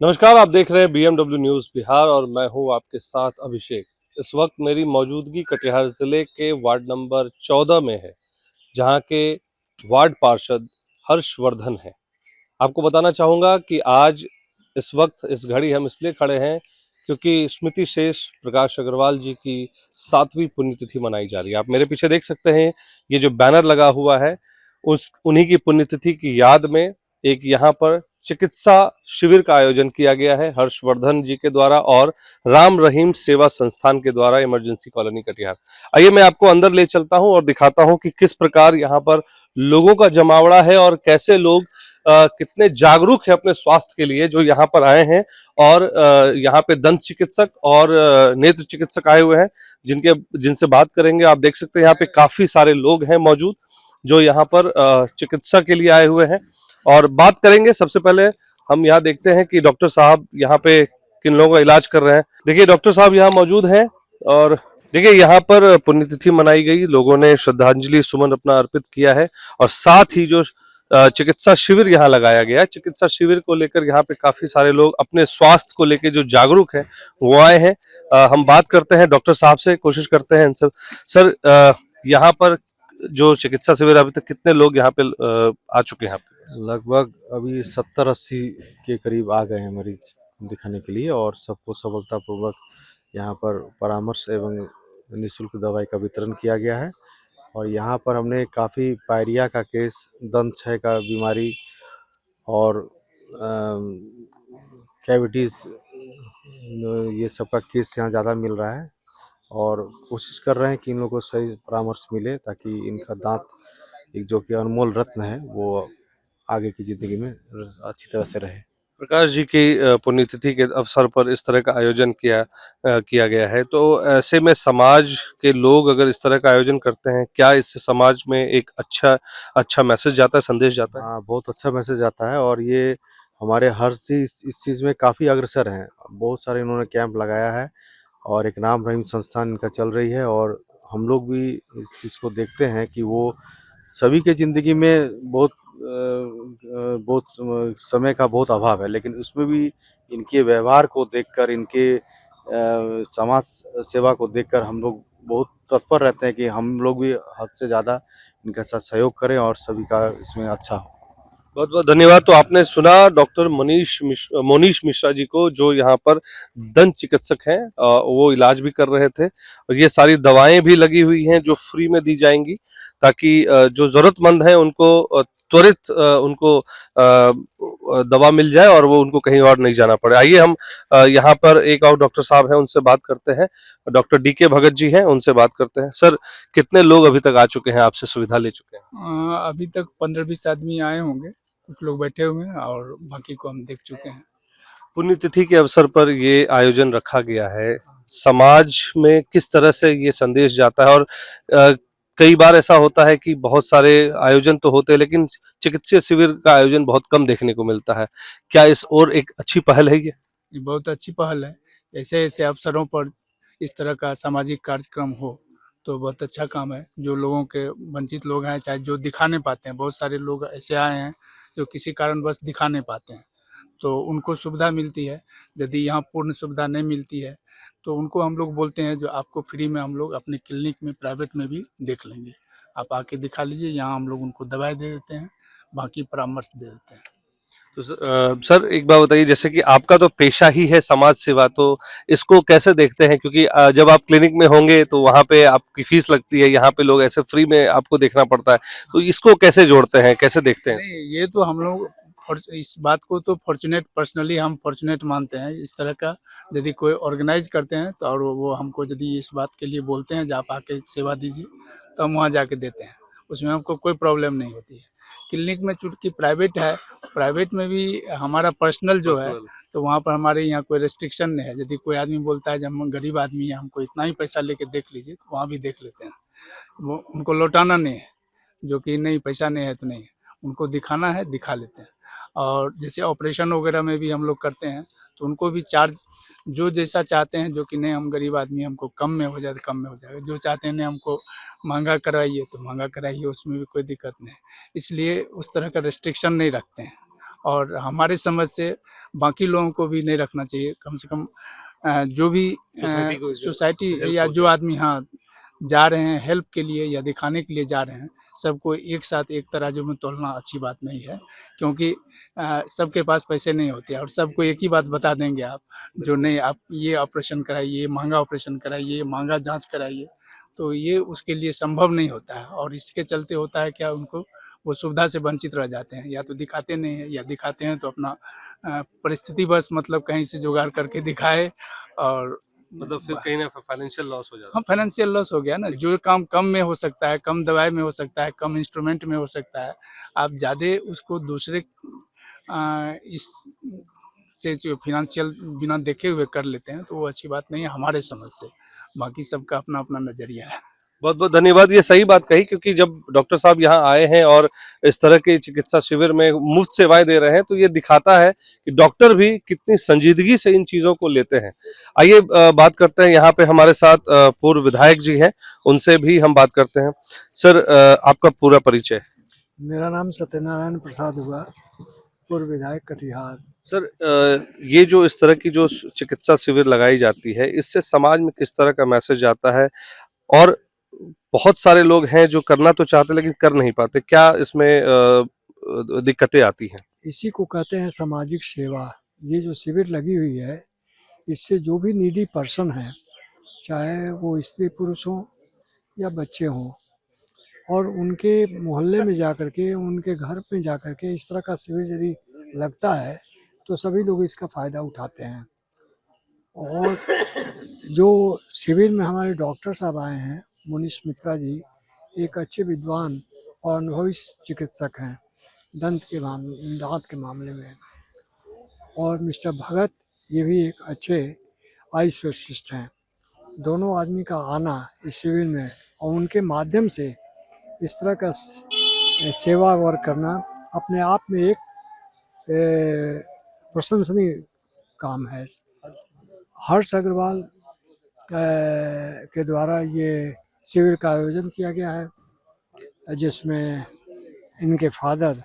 नमस्कार, आप देख रहे हैं बीएमडब्ल्यू न्यूज़ बिहार और मैं हूं आपके साथ अभिषेक। इस वक्त मेरी मौजूदगी कटिहार ज़िले के वार्ड नंबर 14 में है, जहां के वार्ड पार्षद हर्षवर्धन हैं। आपको बताना चाहूँगा कि आज इस वक्त इस घड़ी हम इसलिए खड़े हैं क्योंकि स्मृति शेष प्रकाश अग्रवाल जी की 7वीं पुण्यतिथि मनाई जा रही है। आप मेरे पीछे देख सकते हैं, ये जो बैनर लगा हुआ है, उस उन्हीं की पुण्यतिथि की याद में एक यहाँ पर चिकित्सा शिविर का आयोजन किया गया है हर्षवर्धन जी के द्वारा और राम रहीम सेवा संस्थान के द्वारा इमरजेंसी कॉलोनी कटिहार। आइए मैं आपको अंदर ले चलता हूं और दिखाता हूं कि किस प्रकार यहाँ पर लोगों का जमावड़ा है और कैसे लोग कितने जागरूक है अपने स्वास्थ्य के लिए जो यहाँ पर आए हैं। और यहाँ पे दंत चिकित्सक और नेत्र चिकित्सक आए हुए हैं जिनसे बात करेंगे। आप देख सकते हैं यहाँ पे काफी सारे लोग हैं मौजूद जो यहाँ पर चिकित्सा के लिए आए हुए हैं और बात करेंगे। सबसे पहले हम यहाँ देखते हैं कि डॉक्टर साहब यहाँ पे किन लोगों का इलाज कर रहे हैं। देखिए डॉक्टर साहब यहाँ मौजूद हैं और देखिए यहाँ पर पुण्यतिथि मनाई गई, लोगों ने श्रद्धांजलि सुमन अपना अर्पित किया है और साथ ही जो चिकित्सा शिविर यहाँ लगाया गया है, चिकित्सा शिविर को लेकर यहाँ पे काफी सारे लोग अपने स्वास्थ्य को लेकर जो जागरूक हैं वो आए हैं। हम बात करते हैं डॉक्टर साहब से, कोशिश करते हैं इनसे। सर, यहाँ पर जो चिकित्सा शिविर अभी तक कितने लोग यहाँ पे आ चुके हैं? लगभग अभी 70-80 के करीब आ गए हैं मरीज दिखाने के लिए और सबको सफलतापूर्वक यहाँ पर परामर्श एवं निःशुल्क दवाई का वितरण किया गया है। और यहाँ पर हमने काफ़ी पायरिया का केस, दंत क्षय का बीमारी और कैविटीज़, ये सब का केस यहाँ ज़्यादा मिल रहा है और कोशिश कर रहे हैं कि इन लोगों को सही परामर्श मिले ताकि इनका दांत एक जो कि अनमोल रत्न है वो आगे की ज़िंदगी में अच्छी तरह से रहे। प्रकाश जी की पुण्यतिथि के अवसर पर इस तरह का आयोजन किया गया है, तो ऐसे में समाज के लोग अगर इस तरह का आयोजन करते हैं, क्या इससे समाज में एक अच्छा मैसेज जाता है, संदेश जाता है? हाँ, बहुत अच्छा मैसेज आता है और ये हमारे हर चीज़ इस चीज़ में काफ़ी अग्रसर हैं। बहुत सारे इन्होंने कैंप लगाया है और एक राम रहीम संस्थान इनका चल रही है और हम लोग भी इस चीज़ को देखते हैं कि वो सभी के ज़िंदगी में बहुत समय का बहुत अभाव है, लेकिन उसमें भी इनके व्यवहार को देखकर, इनके समाज सेवा को देखकर हम लोग बहुत तत्पर रहते हैं कि हम लोग भी हद से ज़्यादा इनके साथ सहयोग करें और सभी का इसमें अच्छा हो। बहुत बहुत धन्यवाद। तो आपने सुना डॉक्टर मोनीश मिश्रा जी को, जो यहाँ पर दंत चिकित्सक हैं। वो इलाज भी कर रहे थे और ये सारी दवाएं भी लगी हुई हैं जो फ्री में दी जाएंगी ताकि जो जरूरतमंद है उनको त्वरित उनको दवा मिल जाए और वो उनको कहीं और नहीं जाना पड़े। आइए हम यहाँ पर एक और डॉक्टर साहब हैं उनसे बात करते हैं। डॉक्टर डीके भगत जी हैं, उनसे बात करते हैं। सर, कितने लोग अभी तक आ चुके हैं, आपसे सुविधा ले चुके हैं? अभी तक 15-20 आदमी आए होंगे, कुछ लोग बैठे हुए हैं और बाकी को हम देख चुके हैं। पुण्यतिथि के अवसर पर ये आयोजन रखा गया है, समाज में किस तरह से ये संदेश जाता है? और कई बार ऐसा होता है कि बहुत सारे आयोजन तो होते हैं लेकिन चिकित्सीय शिविर का आयोजन बहुत कम देखने को मिलता है। क्या इस ओर एक अच्छी पहल है ये? ये बहुत अच्छी पहल है। ऐसे-ऐसे अवसरों पर इस तरह का सामाजिक कार्यक्रम हो, तो बहुत अच्छा काम है। जो लोगों के वंचित लोग हैं, चाहे जो दिखा नहीं पाते हैं, बहुत सारे लोग ऐसे आए हैं, जो किसी कारणवश दिखा नहीं पाते हैं, तो उनको सुविधा मिलती है। यदि यहाँ पूर्ण सुविधा नहीं मिलती है, तो उनको हम लोग बोलते हैं, जो आपको फ्री में हम लोग अपने क्लिनिक में, प्राइवेट में भी देख लेंगे। आप आके दिखा लीजिए, यहाँ हम लोग उनको दवाई दे देते हैं, बाकी परामर्श दे देते हैं। तो सर, एक बात बताइए, जैसे कि आपका तो पेशा ही है समाज सेवा, तो इसको कैसे देखते हैं? क्योंकि जब आप क्लिनिक में होंगे तो वहाँ पे आपकी फीस लगती है, यहाँ पे लोग ऐसे फ्री में आपको देखना पड़ता है, तो इसको कैसे जोड़ते हैं, कैसे देखते हैं इसको? नहीं, ये तो हम लोग इस बात को तो फॉर्चुनेट, पर्सनली हम फॉर्चुनेट मानते हैं। इस तरह का यदि कोई ऑर्गेनाइज करते हैं तो और वो हमको यदि इस बात के लिए बोलते हैं, जो आप आके सेवा दीजिए, तो हम वहाँ जाके देते हैं। उसमें हमको कोई प्रॉब्लम नहीं होती है। क्लिनिक में चूँकि प्राइवेट है, प्राइवेट में भी हमारा पर्सनल जो है, पर्सनल। तो वहाँ पर हमारे यहाँ कोई रेस्ट्रिक्शन नहीं है। यदि कोई आदमी बोलता है, जब हम गरीब आदमी हैं, हमको इतना ही पैसा लेके देख लीजिए, तो वहाँ भी देख लेते हैं। वो उनको लौटाना नहीं है, जो कि नहीं पैसा नहीं है तो नहीं, उनको दिखाना है, दिखा लेते हैं। और जैसे ऑपरेशन वगैरह में भी हम लोग करते हैं, तो उनको भी चार्ज जो जैसा चाहते हैं, जो कि नहीं हम गरीब आदमी हैं, हमको कम में हो जाए तो कम में हो जाएगा। जो चाहते हैं नहीं हमको महँगा कराइए, तो महँगा कराइए, उसमें भी कोई दिक्कत नहीं है। इसलिए उस तरह का रिस्ट्रिक्शन नहीं रखते हैं और हमारे समझ से बाकी लोगों को भी नहीं रखना चाहिए। कम से कम जो भी सोसाइटी या जो आदमी हाँ जा रहे हैं हेल्प के लिए या दिखाने के लिए जा रहे हैं, सबको एक साथ एक तराजू में तोलना अच्छी बात नहीं है, क्योंकि सबके पास पैसे नहीं होते और सबको एक ही बात बता देंगे आप, जो नहीं आप ये ऑपरेशन कराइए, महंगा ऑपरेशन कराइए, महंगा जांच कराइए, तो ये उसके लिए संभव नहीं होता है। और इसके चलते होता है क्या, उनको वो सुविधा से वंचित रह जाते हैं, या तो दिखाते नहीं हैं या दिखाते हैं तो अपना परिस्थिति बस मतलब कहीं से जुगाड़ करके दिखाए और मतलब फिर कहीं ना फाइनेंशियल लॉस हो जाता हाँ फाइनेंशियल लॉस हो गया ना। जो काम कम में हो सकता है, कम दवाई में हो सकता है, कम इंस्ट्रूमेंट में हो सकता है, आप ज़्यादा उसको दूसरे इस से जो फाइनेंशियल बिना देखे हुए कर लेते हैं, तो वो अच्छी बात नहीं है हमारे समझ से। बाकी सबका अपना अपना नज़रिया है। बहुत बहुत धन्यवाद, ये सही बात कही, क्योंकि जब डॉक्टर साहब यहाँ आए हैं और इस तरह के चिकित्सा शिविर में मुफ्त सेवाएं दे रहे हैं, तो ये दिखाता है कि डॉक्टर भी कितनी संजीदगी से इन चीजों को लेते हैं। आइए बात करते हैं, यहाँ पे हमारे साथ पूर्व विधायक जी हैं, उनसे भी हम बात करते हैं। सर, आपका पूरा परिचय। मेरा नाम सत्यनारायण प्रसाद हुआ, पूर्व विधायक कटिहार। सर, ये जो इस तरह की जो चिकित्सा शिविर लगाई जाती है, इससे समाज में किस तरह का मैसेज आता है? और बहुत सारे लोग हैं जो करना तो चाहते लेकिन कर नहीं पाते, क्या इसमें दिक्कतें आती हैं? इसी को कहते हैं सामाजिक सेवा। ये जो शिविर लगी हुई है, इससे जो भी नीडी पर्सन है, चाहे वो स्त्री पुरुष हों या बच्चे हों, और उनके मोहल्ले में जाकर के, उनके घर में जाकर के इस तरह का शिविर यदि लगता है तो सभी लोग इसका फ़ायदा उठाते हैं। और जो शिविर में हमारे डॉक्टर साहब आए हैं, मुनीश मित्रा जी, एक अच्छे विद्वान और अनुभवी चिकित्सक हैं दांत के मामले में। और मिस्टर भगत, ये भी एक अच्छे आई स्पेशलिस्ट हैं। दोनों आदमी का आना इस शिविर में और उनके माध्यम से इस तरह का सेवा वर्क करना अपने आप में एक प्रशंसनीय काम है। हर्ष अग्रवाल के द्वारा ये शिविर का आयोजन किया गया है, जिसमें इनके फादर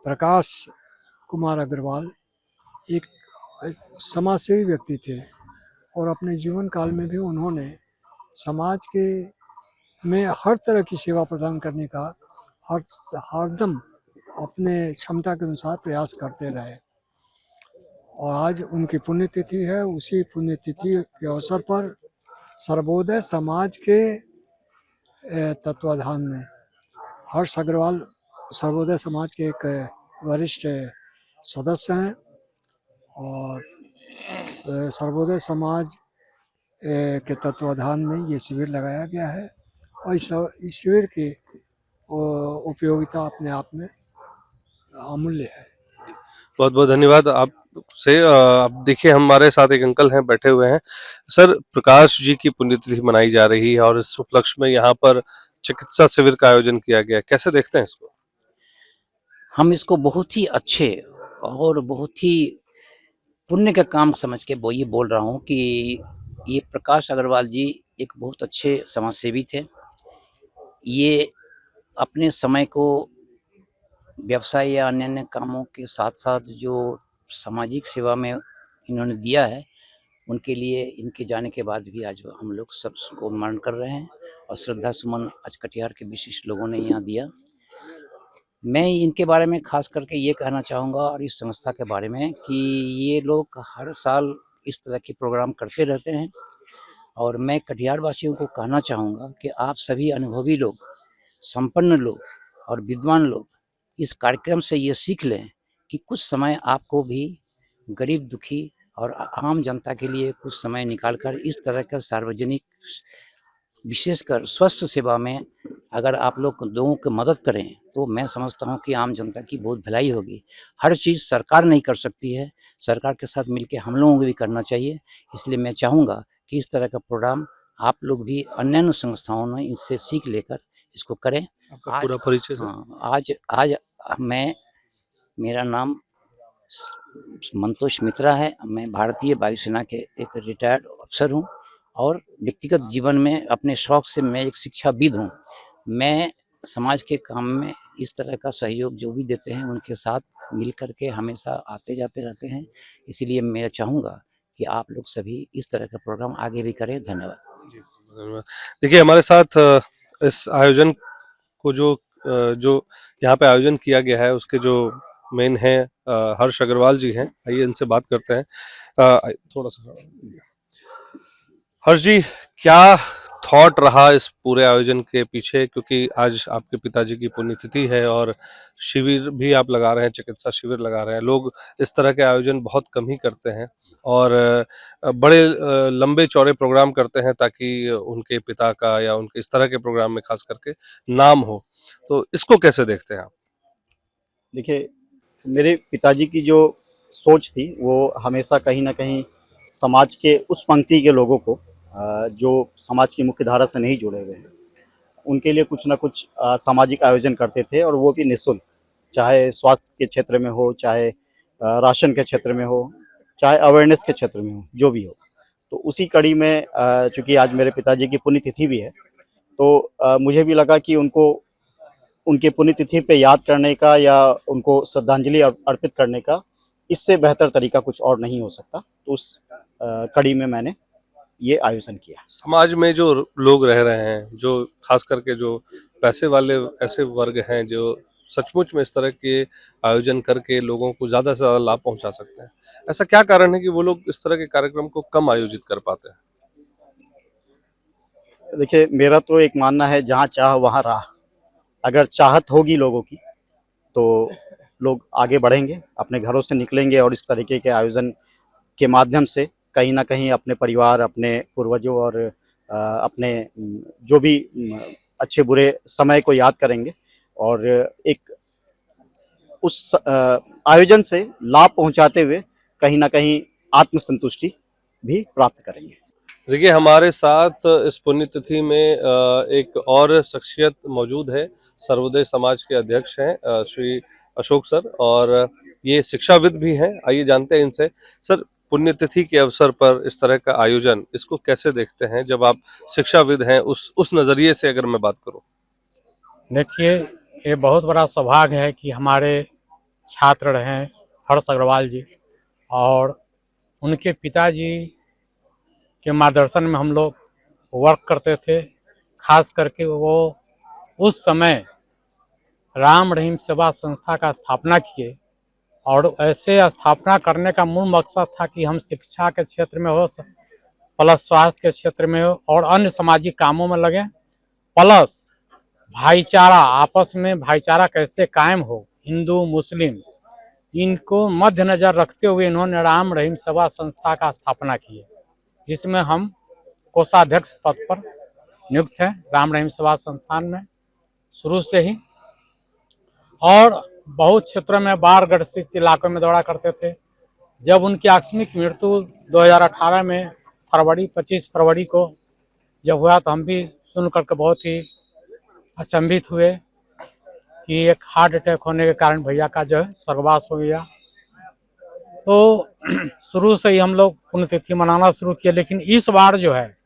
प्रकाश कुमार अग्रवाल एक समाजसेवी व्यक्ति थे और अपने जीवन काल में भी उन्होंने समाज के में हर तरह की सेवा प्रदान करने का हरदम अपने क्षमता के अनुसार प्रयास करते रहे। और आज उनकी पुण्यतिथि है। उसी पुण्यतिथि के अवसर पर सर्वोदय समाज के तत्वाधान में हर्ष अग्रवाल सर्वोदय समाज के एक वरिष्ठ सदस्य हैं और सर्वोदय समाज के तत्वाधान में ये शिविर लगाया गया है। और इस शिविर की उपयोगिता अपने आप में अमूल्य है। बहुत बहुत धन्यवाद आपसे। अब देखिए, हमारे साथ एक अंकल हैं, बैठे हुए हैं। सर, प्रकाश जी की पुण्यतिथि मनाई जा रही है और इस उपलक्ष्य में यहाँ पर चिकित्सा शिविर का आयोजन किया गया, कैसे देखते हैं इसको? हम इसको बहुत ही अच्छे और बहुत ही पुण्य का काम समझ के ये बोल रहा हूँ कि ये प्रकाश अग्रवाल जी एक बहुत अच्छे समाजसेवी थे। ये अपने समय को व्यवसाय या अन्य अन्य कामों के साथ साथ जो सामाजिक सेवा में इन्होंने दिया है, उनके लिए इनके जाने के बाद भी आज हम लोग सबको स्मरण कर रहे हैं और श्रद्धा सुमन आज कटिहार के विशिष्ट लोगों ने यहाँ दिया। मैं इनके बारे में खास करके ये कहना चाहूँगा और इस संस्था के बारे में कि ये लोग हर साल इस तरह के प्रोग्राम करते रहते हैं और मैं कटिहार वासियों को कहना चाहूँगा कि आप सभी अनुभवी लोग, संपन्न लोग और विद्वान लोग इस कार्यक्रम से ये सीख लें कि कुछ समय आपको भी गरीब दुखी और आम जनता के लिए कुछ समय निकालकर इस तरह का सार्वजनिक विशेषकर स्वास्थ्य सेवा में अगर आप लोग लोगों की मदद करें तो मैं समझता हूं कि आम जनता की बहुत भलाई होगी। हर चीज़ सरकार नहीं कर सकती है, सरकार के साथ मिलकर हम लोगों को भी करना चाहिए। इसलिए मैं चाहूँगा कि इस तरह का प्रोग्राम आप लोग भी अन्य संस्थाओं में इससे सीख लेकर इसको करें। आपका पूरा परिचय? हाँ, आज मेरा नाम मंतोष मित्रा है। मैं भारतीय वायुसेना के एक रिटायर्ड अफसर हूँ और व्यक्तिगत जीवन में अपने शौक से मैं एक शिक्षाविद हूँ। मैं समाज के काम में इस तरह का सहयोग जो भी देते हैं उनके साथ मिल कर के हमेशा आते जाते रहते हैं। इसीलिए मैं चाहूँगा कि आप लोग सभी इस तरह का प्रोग्राम आगे भी करें। धन्यवाद। धन्यवाद। देखिए हमारे साथ इस आयोजन को जो यहाँ पे आयोजन किया गया है उसके जो मेन है हर्ष अग्रवाल जी हैं। आइए इनसे बात करते हैं। थोड़ा सा हर्ष जी, क्या थॉट रहा इस पूरे आयोजन के पीछे, क्योंकि आज आपके पिताजी की पुण्यतिथि है और शिविर भी आप लगा रहे हैं, चिकित्सा शिविर लगा रहे हैं। लोग इस तरह के आयोजन बहुत कम ही करते हैं और बड़े लंबे चौड़े प्रोग्राम करते हैं ताकि उनके पिता का या उनके इस तरह के प्रोग्राम में खास करके नाम हो। तो इसको कैसे देखते हैं आप? देखिए, मेरे पिताजी की जो सोच थी वो हमेशा कहीं न कहीं समाज के उस पंक्ति के लोगों को जो समाज की मुख्य धारा से नहीं जुड़े हुए हैं, उनके लिए कुछ न कुछ सामाजिक आयोजन करते थे और वो भी निःशुल्क। चाहे स्वास्थ्य के क्षेत्र में हो, चाहे राशन के क्षेत्र में हो, चाहे अवेयरनेस के क्षेत्र में हो, जो भी हो। तो उसी कड़ी में चूँकि आज मेरे पिताजी की पुण्यतिथि भी है, तो मुझे भी लगा कि उनको उनकी पुण्यतिथि पे याद करने का या उनको श्रद्धांजलि अर्पित करने का इससे बेहतर तरीका कुछ और नहीं हो सकता। तो उस कड़ी में मैंने ये आयोजन किया। समाज में जो लोग रह रहे हैं, जो खास करके जो पैसे वाले ऐसे वर्ग हैं जो सचमुच में इस तरह के आयोजन करके लोगों को ज़्यादा से ज़्यादा लाभ पहुंचा सकते हैं, ऐसा क्या कारण है कि वो लोग इस तरह के कार्यक्रम को कम आयोजित कर पाते हैं? देखिए, मेरा तो एक मानना है, जहाँ चाह वहाँ राह। अगर चाहत होगी लोगों की तो लोग आगे बढ़ेंगे, अपने घरों से निकलेंगे और इस तरीके के आयोजन के माध्यम से कहीं न कहीं अपने परिवार, अपने पूर्वजों और अपने जो भी अच्छे बुरे समय को याद करेंगे और एक उस आयोजन से लाभ पहुँचाते हुए कहीं न कहीं आत्मसंतुष्टि भी प्राप्त करेंगे। देखिए हमारे साथ इस पुण्यतिथि में एक और शख्सियत मौजूद है। सर्वोदय समाज के अध्यक्ष हैं श्री अशोक सर, और ये शिक्षाविद भी हैं। आइए जानते हैं इनसे। सर, पुण्यतिथि के अवसर पर इस तरह का आयोजन, इसको कैसे देखते हैं? जब आप शिक्षाविद हैं, उस नज़रिए से अगर मैं बात करूं। देखिए, ये बहुत बड़ा सौभाग्य है कि हमारे छात्र रहे हर्ष अग्रवाल जी, और उनके पिताजी के मार्गदर्शन में हम लोग वर्क करते थे। खास करके वो उस समय राम रहीम सेवा संस्था का स्थापना किए, और ऐसे स्थापना करने का मूल मकसद था कि हम शिक्षा के क्षेत्र में हो, प्लस स्वास्थ्य के क्षेत्र में हो, और अन्य सामाजिक कामों में लगें, प्लस भाईचारा, आपस में भाईचारा कैसे कायम हो, हिंदू मुस्लिम, इनको मद्देनजर रखते हुए इन्होंने राम रहीम सेवा संस्था का स्थापना की है, जिसमें हम कोषाध्यक्ष पद पर नियुक्त हैं राम रहीम सेवा संस्थान में शुरू से ही। और बहुत क्षेत्रों में बाढ़ ग्रसित इलाकों में दौड़ा करते थे। जब उनकी आकस्मिक मृत्यु 2018 में 25 फरवरी को जब हुआ, तो हम भी सुन करके बहुत ही अचंभित हुए कि एक हार्ट अटैक होने के कारण भैया का जो है स्वर्गवास हो गया। तो शुरू से ही हम लोग पुण्यतिथि मनाना शुरू किए, लेकिन इस बार जो है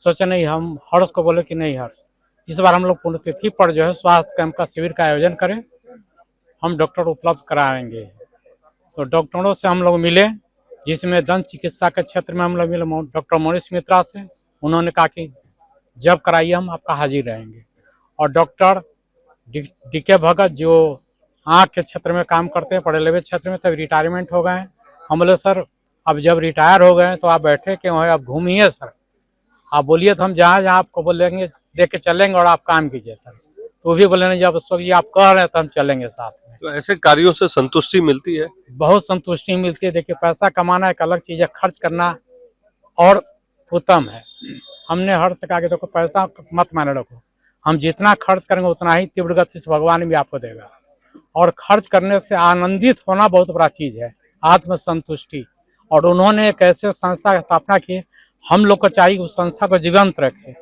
सोचे नहीं, हम हर्ष को बोले कि नहीं हर्ष, इस बार हम लोग पुण्यतिथि पर जो है स्वास्थ्य कैंप का शिविर का आयोजन करें, हम डॉक्टर उपलब्ध कराएंगे। तो डॉक्टरों से हम लोग मिले, जिसमें दंत चिकित्सा के क्षेत्र में हम लोग मिले डॉक्टर मोनिश मित्रा से। उन्होंने कहा कि जब कराइए हम आपका हाजिर रहेंगे। और डॉक्टर डी.के. भगत जो आँख के क्षेत्र में काम करते हैं, पढ़े लिखे क्षेत्र में, तब रिटायरमेंट हो गए हैं। हम बोले सर, अब जब रिटायर हो गए हैं तो आप बैठे क्यों हैं, आप घूमिए सर, आप बोलिए तो हम जहाँ जहाँ आपको बोलेंगे लेके चलेंगे और आप काम कीजिए सर। तो वो भी बोले नहीं, जब अशोक जी आप कह रहे हैं तो हम चलेंगे साथ में। तो ऐसे कार्यों से संतुष्टि मिलती है? बहुत संतुष्टि मिलती है। देखिए, पैसा कमाना एक अलग चीज़ है, खर्च करना और उत्तम है। हमने हर से कहा कि देखो, पैसा मत माने रखो, हम जितना खर्च करेंगे उतना ही तीव्र गति से भगवान भी आपको देगा। और खर्च करने से आनंदित होना बहुत बड़ा चीज़ है, आत्मसंतुष्टि। और उन्होंने एक ऐसे संस्था की स्थापना की, हम लोग को चाहिए उस संस्था को जीवंत रखें।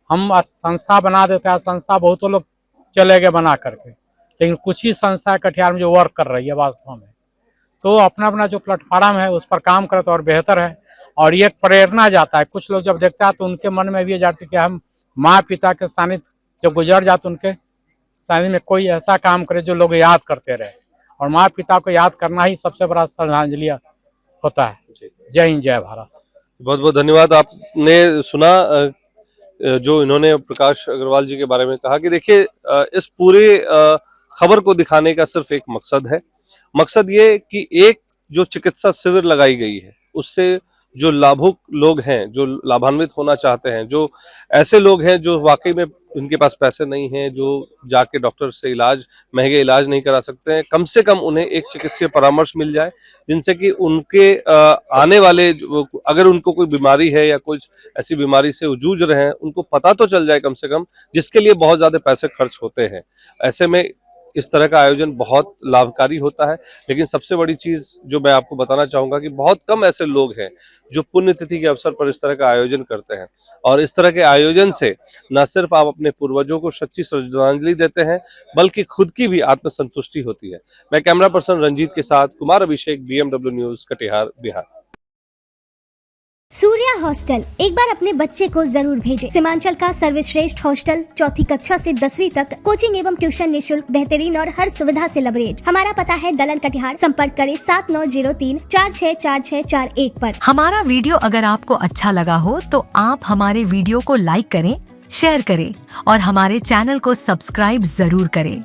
हम संस्था बना देते हैं, संस्था बहुतों लोग चले गए बना करके, लेकिन कुछ ही संस्था कटिहार में जो वर्क कर रही है वास्तव में, तो अपना अपना जो प्लेटफार्म है उस पर काम करे तो और बेहतर है। और ये प्रेरणा जाता है, कुछ लोग जब देखता है तो उनके मन में भी जाती है कि हम माँ पिता के सानिध्य जब गुजर जाते उनके, शादी में कोई ऐसा काम करे जो लोग याद करते रहे, और माँ पिता को याद करना ही सबसे बड़ा श्रद्धांजलि होता है। जय हिंद, जय भारत। बहुत बहुत धन्यवाद। आपने सुना जो इन्होंने प्रकाश अग्रवाल जी के बारे में कहा कि देखिए इस पूरे खबर को दिखाने का सिर्फ एक मकसद है। मकसद ये कि एक जो चिकित्सा शिविर लगाई गई है उससे जो लाभुक लोग हैं, जो लाभान्वित होना चाहते हैं, जो ऐसे लोग हैं जो वाकई में उनके पास पैसे नहीं हैं, जो जाके डॉक्टर से महंगे इलाज नहीं करा सकते हैं, कम से कम उन्हें एक चिकित्सीय परामर्श मिल जाए जिनसे कि उनके आने वाले अगर उनको कोई बीमारी है या कुछ ऐसी बीमारी से जूझ रहे हैं उनको पता तो चल जाए कम से कम, जिसके लिए बहुत ज़्यादा पैसे खर्च होते हैं। ऐसे में इस तरह का आयोजन बहुत लाभकारी होता है। लेकिन सबसे बड़ी चीज़ जो मैं आपको बताना चाहूँगा कि बहुत कम ऐसे लोग हैं जो पुण्यतिथि के अवसर पर इस तरह का आयोजन करते हैं, और इस तरह के आयोजन से न सिर्फ आप अपने पूर्वजों को सच्ची श्रद्धांजलि देते हैं बल्कि खुद की भी आत्मसंतुष्टि होती है। मैं कैमरा पर्सन रंजीत के साथ Kumar Abhishek, BMW news, Katihar, Bihar. Surya hostel एक बार अपने बच्चे को जरूर भेजें। सीमांचल का सर्वश्रेष्ठ हॉस्टल, 4ठी कक्षा से 10वीं तक कोचिंग एवं ट्यूशन निःशुल्क, बेहतरीन और हर सुविधा से लबरेज। हमारा पता है दलन कटिहार। संपर्क करें 7903-464641 पर। हमारा वीडियो अगर आपको अच्छा लगा हो तो आप हमारे वीडियो को लाइक करें, शेयर करें और हमारे चैनल को सब्सक्राइब जरूर करें।